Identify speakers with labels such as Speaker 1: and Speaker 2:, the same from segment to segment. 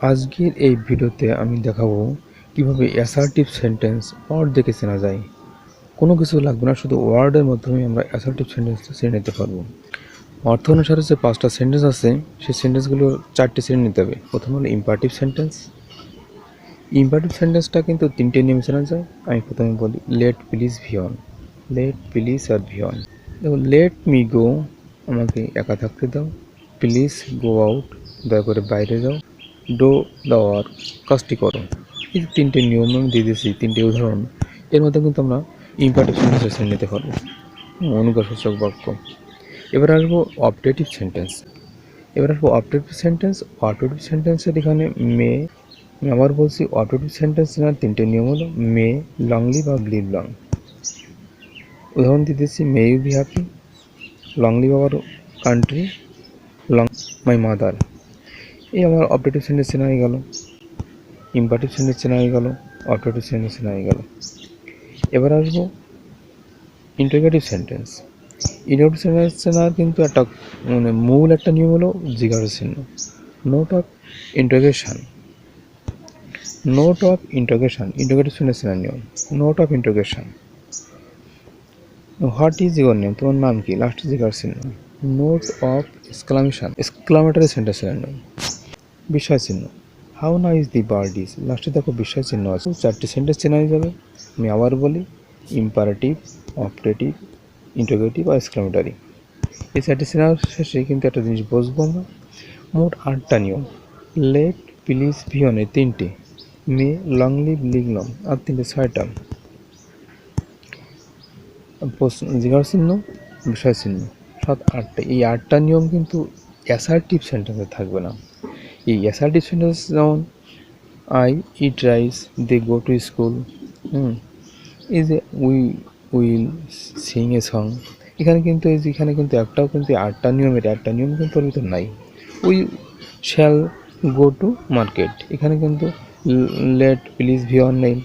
Speaker 1: আজকের এই ভিডিওতে আমি দেখাবো কিভাবে অ্যাসার্টিভ সেন্টেন্স ওয়ার্ড দেখে চেনা যায়। কোনো কিছু লাগবে না, শুধু ওয়ার্ডের মাধ্যমে আমরা অ্যাসার্টিভ সেন্টেন্সটা চিনে নিতে পারবো। অর্থ অনুসারে যে 5টা সেন্টেন্স আছে সেই সেন্টেন্সগুলো 4টে চিনে নিতে হবে। প্রথম হলো ইম্পারেটিভ সেন্টেন্স। ইম্পারেটিভ সেন্টেন্সটা কিন্তু 3টে নিয়মে চেনা যায়। আমি প্রথমে বলি লেট প্লিজ ভি অন। লেট প্লিজ আর ভি অন। দেখো, লেট মি গো, আমাকে একা থাকতে দাও। প্লিজ গো আউট, দয়া করে বাইরে যাও। ডো দ্য ওয়ার্ক, কাজটি করো। এই যে 3টে নিয়ম আমি দিয়ে দিয়েছি, 3টে উদাহরণ। এর মধ্যে কিন্তু আমরা ইম্পারেটিভ সেন্টেন্স চিনে নিতে পারবো, অনুপ্রশ্নসূচক বাক্য। এবার আসবো অবজেক্টিভ সেন্টেন্স। অবজেক্টিভ সেন্টেন্সের এখানে মে, আমি আবার বলছি, অবজেক্টিভ সেন্টেন্স চেনার 3টে নিয়ম হলো মে, লংলি বা লিভ লং। উদাহরণ দিতেছি, may you be happy, long live our country, long my mother. এই আমার অবজেক্টিভ সেন্টেন্স চেনা হয়ে গেল, ইম্পারেটিভ সেন্টেন্স চেনা হয়ে গেল, অবজেক্টিভ সেন্টেন্স চেনা হয়ে গেল। এবার আসবো ইন্টারোগেটিভ সেন্টেন্স। ইন্টারোগেটিভ সেন্টেন্স চেনার কিন্তু একটা মূল একটা নিয়ম হলো জিজ্ঞাসা চিহ্ন, note of interrogation. Interrogative sentence চেনার নিয়ম, note of interrogation. What is your name, তোমার নাম কি, লাস্ট জিজ্ঞাসা চিহ্ন। নোট অফ এক্সক্লামেটরি সেন্টেন্স চেনার নিয়ম, বিস্ময় চিহ্ন। How nice the bird is, লাস্টে দেখো বিস্ময় চিহ্ন আছে। 4টে সেন্টেন্স চেনা হয়ে যাবে। আমি আবার বলি, ইম্পারেটিভ, অবজেক্টিভ, ইন্টারোগেটিভ আর এক্সক্লামেটরি। এই 4টে চেনার শেষে কিন্তু একটা জিনিস বুঝবো আমরা, মোট 8টা নিয়ম। লেট প্লিজ ভি অন, 3টে। মে, লং লিভ, লিভ লং আর 3টে, 6টা। জিজ্ঞাসা চিহ্ন, বিষয় চিহ্ন, 7-8টা। এই 8টা নিয়ম কিন্তু অ্যাসার্টিভ সেন্টেন্সে থাকবে না। এই অ্যাসার্টিভ সেন্টেন্স যেমন I eat rice, they go to school, এই যে we will sing a song, এখানে কিন্তু একটাও কিন্তু 8টা নিয়মের 8টা নিয়ম কিন্তু ওর ভিতর নাই। We shall go to market, এখানে কিন্তু লেট প্লিজ ভি অন নেই,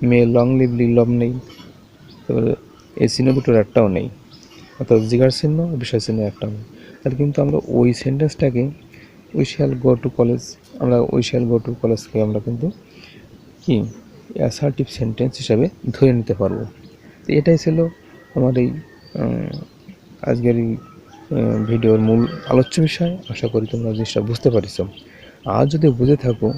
Speaker 1: মে লং লিভ লিভ লভ নেই, তারপরে এই চিহ্ন দুটোর একটাও নেই, অর্থাৎ জিজ্ঞাসা চিহ্ন, বিষয় চিহ্ন একটাও নেই। তাহলে কিন্তু আমরা ওই সেন্টেন্সটাকে we shall go to college, আমরা উই শ্যাল গো টু কলেজকে আমরা কিন্তু কি অ্যাসার্টিভ সেন্টেন্স হিসাবে ধরে নিতে পারবো। তো এটাই ছিল আমার এই আজকের এই ভিডিওর মূল আলোচ্য বিষয়। আশা করি তোমরা জিনিসটা বুঝতে পারছ। আর যদি বুঝে থাকো,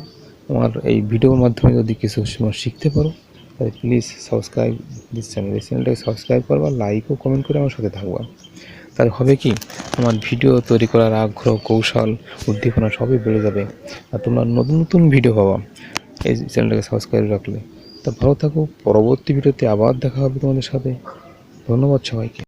Speaker 1: আমার এই ভিডিওর মাধ্যমে যদি কিছু সময় শিখতে পারো, তাহলে প্লিজ সাবস্ক্রাইব দিস চ্যানেল। এই চ্যানেলটাকে সাবস্ক্রাইব করবা, লাইক ও কমেন্ট করে আমার সাথে থাকবা। তার হবে কি, আমার ভিডিও তৈরি করার আগ্রহ, কৌশল, উদ্দীপনা সবই বেড়ে যাবে। আর তোমরা নতুন নতুন ভিডিও পাবা এই চ্যানেলটাকে সাবস্ক্রাইব রাখলে। তা ভালো থাকো, পরবর্তী ভিডিওতে আবার দেখা হবে তোমাদের সাথে। ধন্যবাদ সবাইকে।